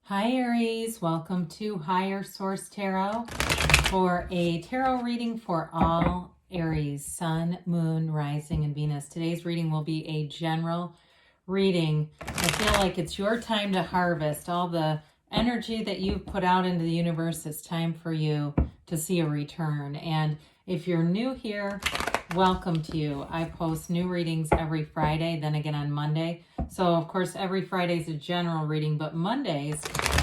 Hi Aries, welcome to Higher Source Tarot for a tarot reading for all Aries, Sun, Moon, Rising, and Venus. Today's reading will be a general reading. I feel like it's your time to harvest all the energy that you've put out into the universe. It's time for you to see a return. And if you're new here, welcome to you. I post new readings every Friday, then again on Monday. So of course every Friday is a general reading, but Mondays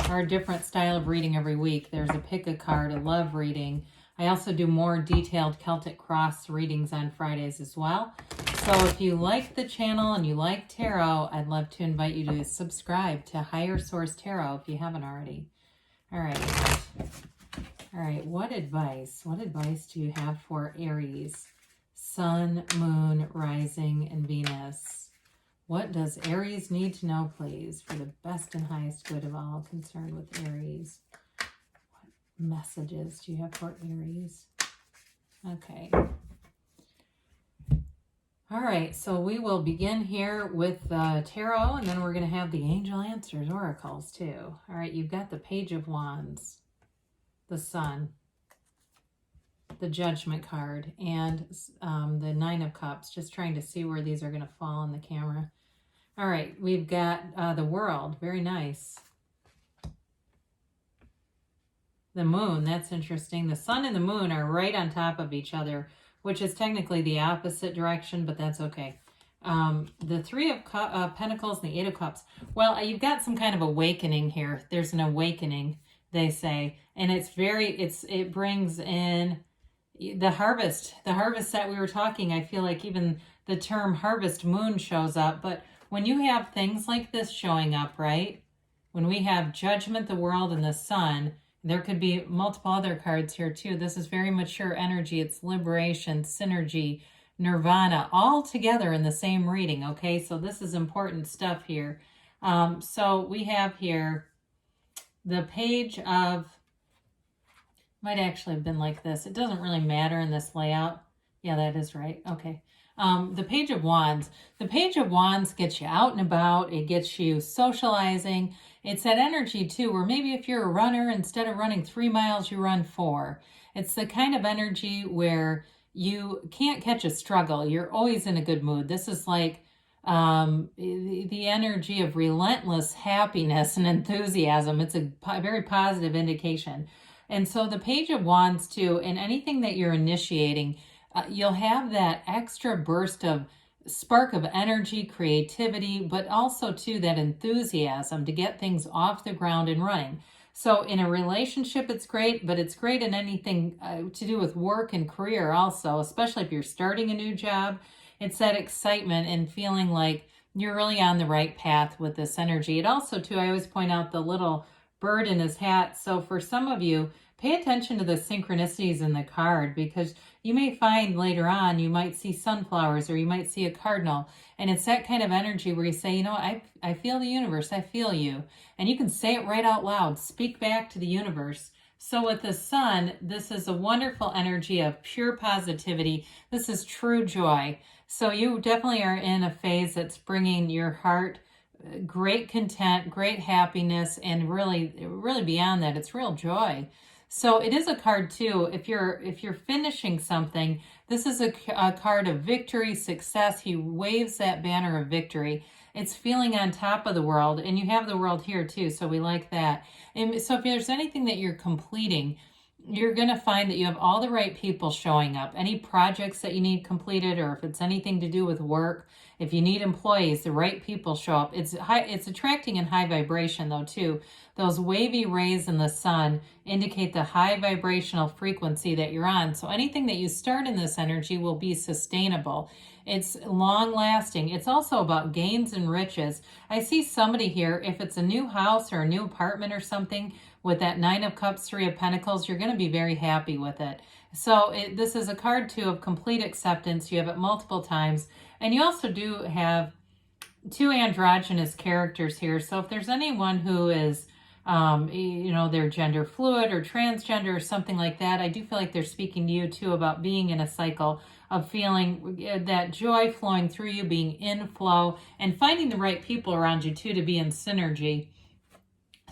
are a different style of reading every week. There's a pick a card, a love reading. I also do more detailed Celtic cross readings on Fridays as well. So if you like the channel and you like tarot, I'd love to invite you to subscribe to Higher Source Tarot if you haven't already. All right, what advice do you have for Aries, Sun, Moon, Rising, and Venus? What does Aries need to know, please, for the best and highest good of all concerned with Aries? What messages do you have for Aries? Okay. All right, so we will begin here with the tarot, and then we're going to have the angel answers, oracles, too. All right, you've got the Page of Wands, the Sun, the Judgment card, and the Nine of Cups. Just trying to see where these are going to fall on the camera. All right, we've got the World. Very nice. The Moon, that's interesting. The Sun and the Moon are right on top of each other, which is technically the opposite direction, but that's okay. The Three of Pentacles and the Eight of Cups. Well, you've got some kind of awakening here. There's an awakening, they say, and it brings in the harvest that we were talking. I feel like even the term harvest moon shows up, but when you have things like this showing up, right? When we have Judgment, the World, and the Sun, there could be multiple other cards here too. This is very mature energy. It's liberation, synergy, nirvana, all together in the same reading, okay? So this is important stuff here. So we have here the Page of, might actually have been like this. It doesn't really matter in this layout. Yeah, that is right. Okay. The Page of Wands. The Page of Wands gets you out and about. It gets you socializing. It's that energy too, where maybe if you're a runner, instead of running 3 miles, you run 4. It's the kind of energy where you can't catch a struggle. You're always in a good mood. This is like the energy of relentless happiness and enthusiasm. It's a very positive indication. And so the Page of Wands too, in anything that you're initiating, you'll have that extra burst of spark of energy, creativity, but also too that enthusiasm to get things off the ground and running. So in a relationship, it's great, but it's great in anything to do with work and career also, especially if you're starting a new job. It's that excitement and feeling like you're really on the right path with this energy. It also too, I always point out the little bird in his hat. So for some of you, pay attention to the synchronicities in the card, because you may find later on you might see sunflowers or you might see a cardinal, and it's that kind of energy where you say, you know, I feel the universe, I feel you, and you can say it right out loud, speak back to the universe. So with the Sun, this is a wonderful energy of pure positivity. This is true joy. So you definitely are in a phase that's bringing your heart great content, great happiness, and really beyond that, it's real joy. So it is a card too, if you're finishing something, this is a card of victory, success. He waves that banner of victory. It's feeling on top of the world, and you have the world here too, so we like that. And so if there's anything that you're completing, you're going to find that you have all the right people showing up. Any projects that you need completed, or if it's anything to do with work, if you need employees, the right people show up. It's attracting in high vibration though too. Those wavy rays in the sun indicate the high vibrational frequency that you're on. So anything that you start in this energy will be sustainable. It's long lasting. It's also about gains and riches. I see somebody here, if it's a new house or a new apartment or something, with that Nine of Cups, Three of Pentacles, you're going to be very happy with it. So this is a card too of complete acceptance. You have it multiple times. And you also do have 2 androgynous characters here. So if there's anyone who is, they're gender fluid or transgender or something like that, I do feel like they're speaking to you too about being in a cycle of feeling that joy flowing through you, being in flow, and finding the right people around you too to be in synergy.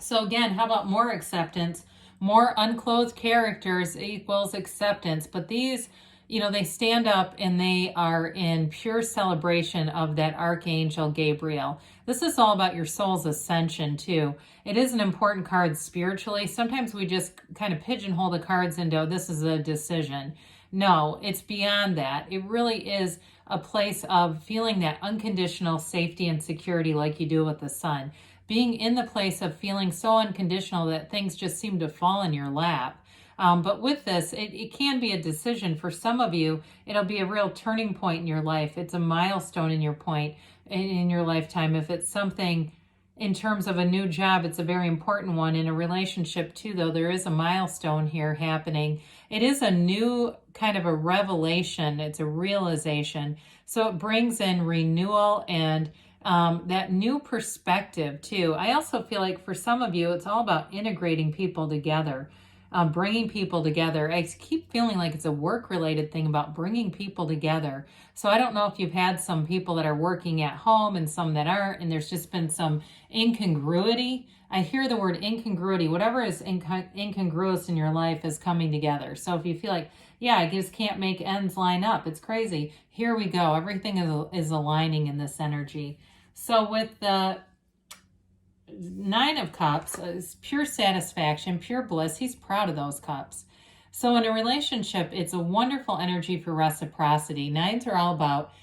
So again, how about more acceptance? More unclothed characters equals acceptance. But these, they stand up and they are in pure celebration of that Archangel Gabriel. This is all about your soul's ascension too. It is an important card spiritually. Sometimes we just kind of pigeonhole the cards into, oh, this is a decision. No, it's beyond that. It really is a place of feeling that unconditional safety and security like you do with the sun. Being in the place of feeling so unconditional that things just seem to fall in your lap. But with this, it can be a decision. For some of you, it'll be a real turning point in your life. It's a milestone in your lifetime. If it's something in terms of a new job, it's a very important one. In a relationship too, though, there is a milestone here happening. It is a new kind of a revelation. It's a realization. So it brings in renewal and that new perspective too. I also feel like for some of you, it's all about integrating people together, bringing people together. I keep feeling like it's a work-related thing about bringing people together. So I don't know if you've had some people that are working at home and some that aren't, and there's just been some incongruity. I hear the word incongruity. Whatever is incongruous in your life is coming together. So if you feel like, yeah, I just can't make ends line up, it's crazy. Here we go. Everything is aligning in this energy. So with the Nine of Cups, is pure satisfaction, pure bliss. He's proud of those cups. So in a relationship, it's a wonderful energy for reciprocity. Nines are all about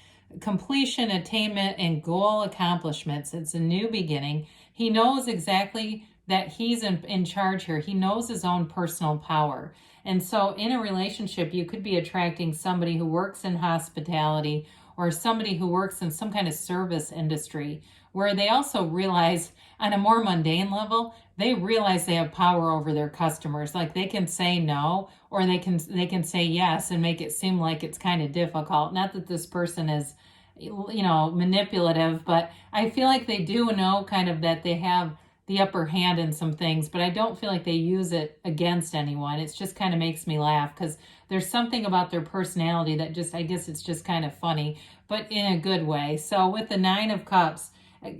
completion, attainment, and goal accomplishments. It's a new beginning. He knows exactly that he's in charge here. He knows his own personal power. And so in a relationship, you could be attracting somebody who works in hospitality or somebody who works in some kind of service industry, where they also realize on a more mundane level, they realize they have power over their customers. Like they can say no, or they can say yes and make it seem like it's kind of difficult. Not that this person is, manipulative, but I feel like they do know kind of that they have the upper hand in some things, but I don't feel like they use it against anyone. It just kind of makes me laugh because there's something about their personality that I guess it's just kind of funny, but in a good way. So with the Nine of Cups,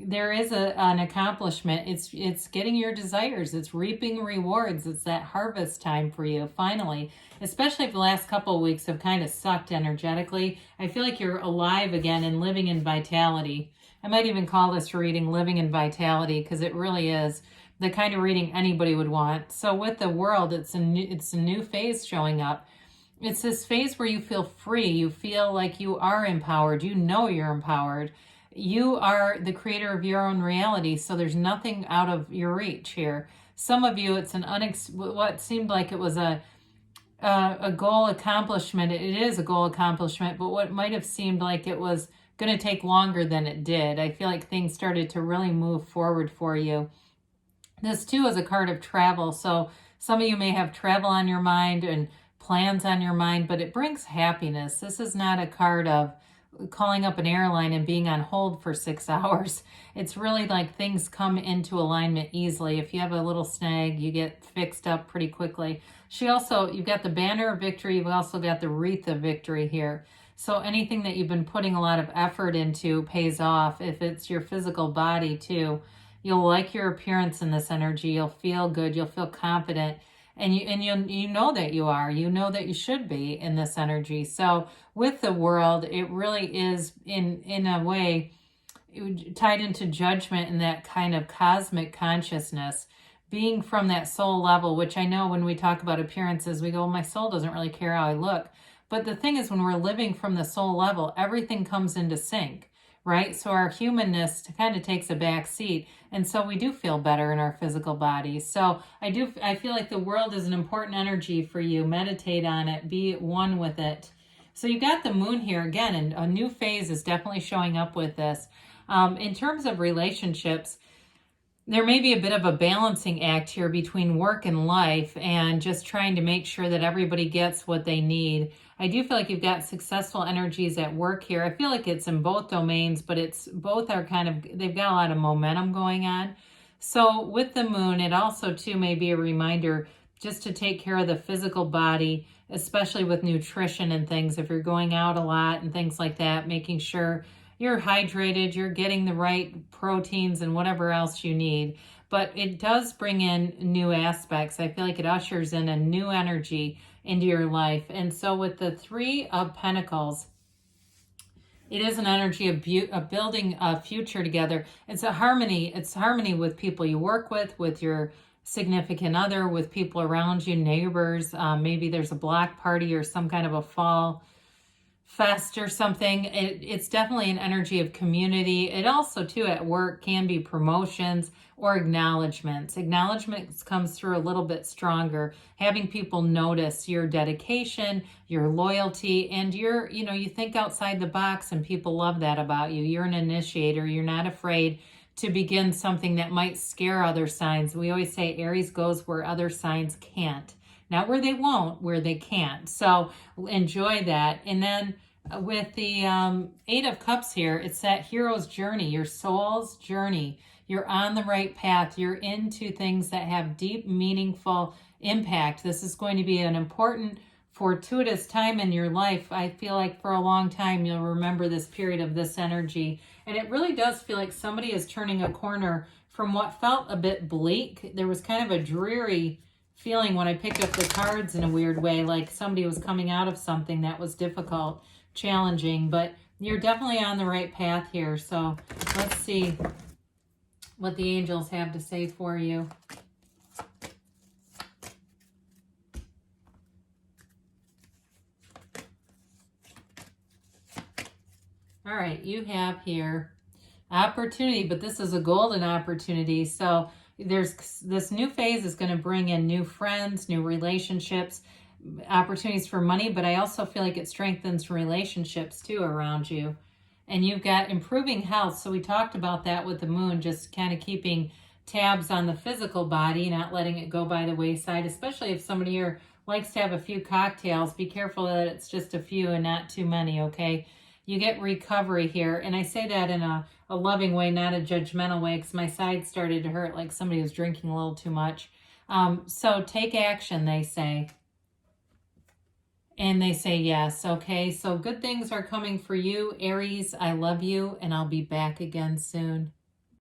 there is an accomplishment. It's getting your desires. It's reaping rewards. It's that harvest time for you, finally. Especially if the last couple of weeks have kind of sucked energetically. I feel like you're alive again and living in vitality. I might even call this reading Living in Vitality because it really is the kind of reading anybody would want. So with the World, it's a new phase showing up. It's this phase where you feel free. You feel like you are empowered. You know you're empowered. You are the creator of your own reality, so there's nothing out of your reach here. Some of you, it's what seemed like it was a goal accomplishment. It is a goal accomplishment, but what might have seemed like it was going to take longer than it did. I feel like things started to really move forward for you. This too is a card of travel, so some of you may have travel on your mind and plans on your mind, but it brings happiness. This is not a card of calling up an airline and being on hold for 6 hours. It's really like things come into alignment easily. If you have a little snag, you get fixed up pretty quickly. You've got the banner of victory. You've also got the wreath of victory here. So anything that you've been putting a lot of effort into pays off. If it's your physical body too, you'll like your appearance in this energy. You'll feel good. You'll feel confident. And you know that you are. You know that you should be in this energy. So with the World, it really is in a way tied into judgment and that kind of cosmic consciousness, being from that soul level, which I know when we talk about appearances, we go, well, my soul doesn't really care how I look. But the thing is, when we're living from the soul level, everything comes into sync, right? So our humanness kind of takes a back seat. And so we do feel better in our physical bodies. So I feel like the World is an important energy for you. Meditate on it. Be one with it. So you got the Moon here again, and a new phase is definitely showing up with this. In terms of relationships, there may be a bit of a balancing act here between work and life and just trying to make sure that everybody gets what they need. I do feel like you've got successful energies at work here. I feel like it's in both domains, but both are they've got a lot of momentum going on. So with the Moon, it also too may be a reminder just to take care of the physical body, especially with nutrition and things. If you're going out a lot and things like that, making sure you're hydrated, you're getting the right proteins and whatever else you need. but it does bring in new aspects. I feel like it ushers in a new energy into your life. And so with the Three of Pentacles, it is an energy of building a future together. It's a harmony. It's harmony with people you work with your significant other, with people around you, neighbors. Maybe there's a block party or some kind of a fall fest or something. It's definitely an energy of community. It also, too, at work can be promotions or acknowledgments. Acknowledgments comes through a little bit stronger, having people notice your dedication, your loyalty, and you think outside the box, and people love that about you. You're an initiator. You're not afraid to begin something that might scare other signs. We always say Aries goes where other signs can't. Not where they won't, where they can't. So enjoy that. And then with the Eight of Cups here, it's that hero's journey, your soul's journey. You're on the right path. You're into things that have deep, meaningful impact. This is going to be an important, fortuitous time in your life. I feel like for a long time, you'll remember this period of this energy. And it really does feel like somebody is turning a corner from what felt a bit bleak. There was kind of a dreary feeling when I picked up the cards in a weird way, like somebody was coming out of something that was difficult, challenging, but you're definitely on the right path here. So let's see what the angels have to say for you. All right, you have here opportunity, but this is a golden opportunity. So there's this new phase is going to bring in new friends, new relationships, opportunities for money, but I also feel like it strengthens relationships too around you. And you've got improving health. So we talked about that with the moon, just kind of keeping tabs on the physical body, not letting it go by the wayside, especially if somebody here likes to have a few cocktails. Be careful that it's just a few and not too many, okay? You get recovery here. And I say that in a loving way, not a judgmental way, because my side started to hurt like somebody was drinking a little too much. So take action, they say. And they say yes, okay? So good things are coming for you, Aries. I love you, and I'll be back again soon.